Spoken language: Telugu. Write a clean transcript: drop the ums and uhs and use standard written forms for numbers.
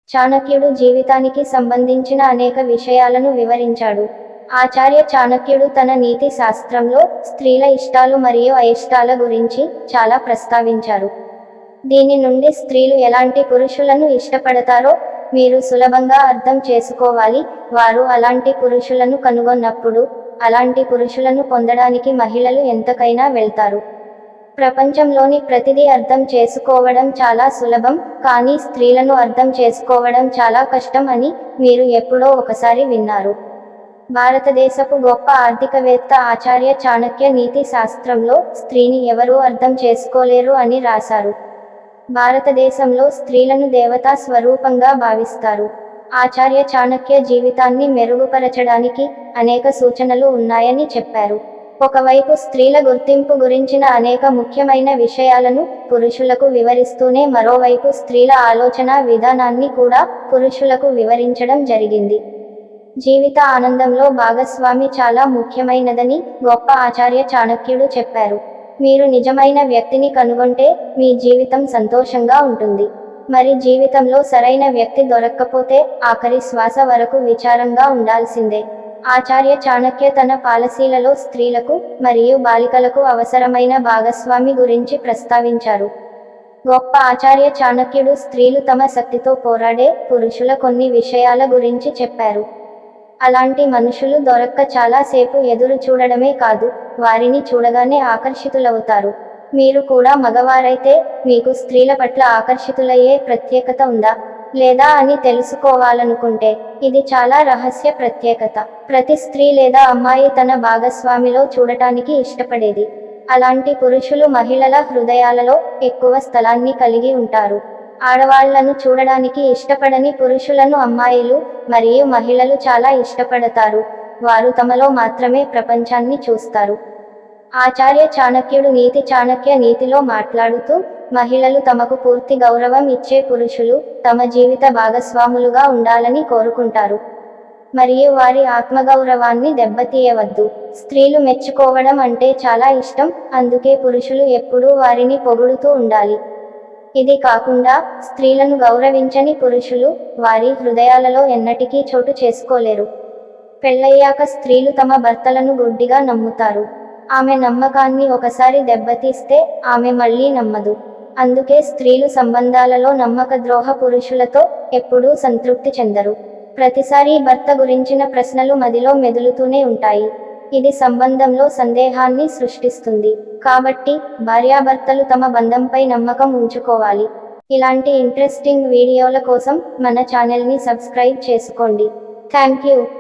చాణక్యుడు జీవితానికి సంబంధించిన అనేక విషయాలను వివరించాడు. ఆచార్య చాణక్యుడు తన నీతి శాస్త్రంలో స్త్రీల ఇష్టాలు మరియు అయిష్టాల గురించి చాలా ప్రస్తావించారు. దీని నుండి స్త్రీలు ఎలాంటి పురుషులను ఇష్టపడతారో మీరు సులభంగా అర్థం చేసుకోవాలి. వారు అలాంటి పురుషులను కనుగొన్నప్పుడు అలాంటి పురుషులను పొందడానికి మహిళలు ఎంతకైనా వెళ్తారు. ప్రపంచంలోని ప్రతిదీ అర్థం చేసుకోవడం చాలా సులభం, కానీ స్త్రీలను అర్థం చేసుకోవడం చాలా కష్టం అని మీరు ఎప్పుడో ఒకసారి విన్నారు. భారతదేశపు గొప్ప ఆర్థికవేత్త ఆచార్య చాణక్య నీతి శాస్త్రంలో స్త్రీని ఎవరూ అర్థం చేసుకోలేరు అని రాశారు. భారతదేశంలో స్త్రీలను దేవతా స్వరూపంగా భావిస్తారు. ఆచార్య చాణక్య జీవితాన్ని మెరుగుపరచడానికి అనేక సూచనలు ఉన్నాయని చెప్పారు. ఒకవైపు స్త్రీల గుర్తింపు గురించిన అనేక ముఖ్యమైన విషయాలను పురుషులకు వివరిస్తూనే మరోవైపు స్త్రీల ఆలోచన విధానాన్ని కూడా పురుషులకు వివరించడం జరిగింది. జీవిత ఆనందంలో భాగస్వామి చాలా ముఖ్యమైనదని గొప్ప ఆచార్య చాణక్యుడు చెప్పారు. మీరు నిజమైన వ్యక్తిని కనుగొంటే మీ జీవితం సంతోషంగా ఉంటుంది. మరి జీవితంలో సరైన వ్యక్తి దొరక్కపోతే ఆఖరి శ్వాస వరకు విచారంగా ఉండాల్సిందే. ఆచార్య చాణక్య తన పాలసీలలో స్త్రీలకు మరియు బాలికలకు అవసరమైన భాగస్వామి గురించి ప్రస్తావించారు. గొప్ప ఆచార్య చాణక్యుడు స్త్రీలు తమ శక్తితో పోరాడే పురుషుల కొన్ని విషయాల గురించి చెప్పారు. అలాంటి మనుషులు దొరక్క చాలా సేపు ఎదురు చూడడమే కాదు, వారిని చూడగానే ఆకర్షితులవుతారు. మీరు కూడా మగవారైతే మీకు స్త్రీల పట్ల ఆకర్షితులయ్యే ప్రత్యేకత ఉందా లేదా అని తెలుసుకోవాలనుకుంటే ఇది చాలా రహస్య ప్రత్యేకత. ప్రతి స్త్రీ లేదా అమ్మాయి తన భాగస్వామిలో చూడటానికి ఇష్టపడేది. అలాంటి పురుషులు మహిళల హృదయాలలో ఎక్కువ స్థలాన్ని కలిగి ఉంటారు. ఆడవాళ్లను చూడడానికి ఇష్టపడని పురుషులను అమ్మాయిలు మరియు మహిళలు చాలా ఇష్టపడతారు. వారు తమలో మాత్రమే ప్రపంచాన్ని చూస్తారు. ఆచార్య చాణక్యుడు నీతి చాణక్య నీతిలో మాట్లాడుతూ మహిళలు తమకు పూర్తి గౌరవం ఇచ్చే పురుషులు తమ జీవిత భాగస్వాములుగా ఉండాలని కోరుకుంటారు. మరియు వారి ఆత్మగౌరవాన్ని దెబ్బతీయవద్దు. స్త్రీలు మెచ్చుకోవడం అంటే చాలా ఇష్టం, అందుకే పురుషులు ఎప్పుడూ వారిని పొగుడుతూ ఉండాలి. ఇది కాకుండా స్త్రీలను గౌరవించని పురుషులు వారి హృదయాలలో ఎన్నటికీ చోటు చేసుకోలేరు. పెళ్ళయ్యాక స్త్రీలు తమ భర్తలను గుడ్డిగా నమ్ముతారు. ఆమె నమ్మకాన్ని ఒకసారి దెబ్బతీస్తే ఆమె మళ్ళీ నమ్మదు. అందుకే స్త్రీలు సంబంధాలలో నమ్మకద్రోహ పురుషులతో ఎప్పుడూ సంతృప్తి చెందరు. ప్రతిసారీ భర్త గురించిన ప్రశ్నలు మదిలో మెదులుతూనే ఉంటాయి. ఇది సంబంధంలో సందేహాన్ని సృష్టిస్తుంది. కాబట్టి భార్యాభర్తలు తమ బంధంపై నమ్మకం ఉంచుకోవాలి. ఇలాంటి ఇంట్రెస్టింగ్ వీడియోల కోసం మన ఛానల్ని సబ్స్క్రైబ్ చేసుకోండి. Thank you.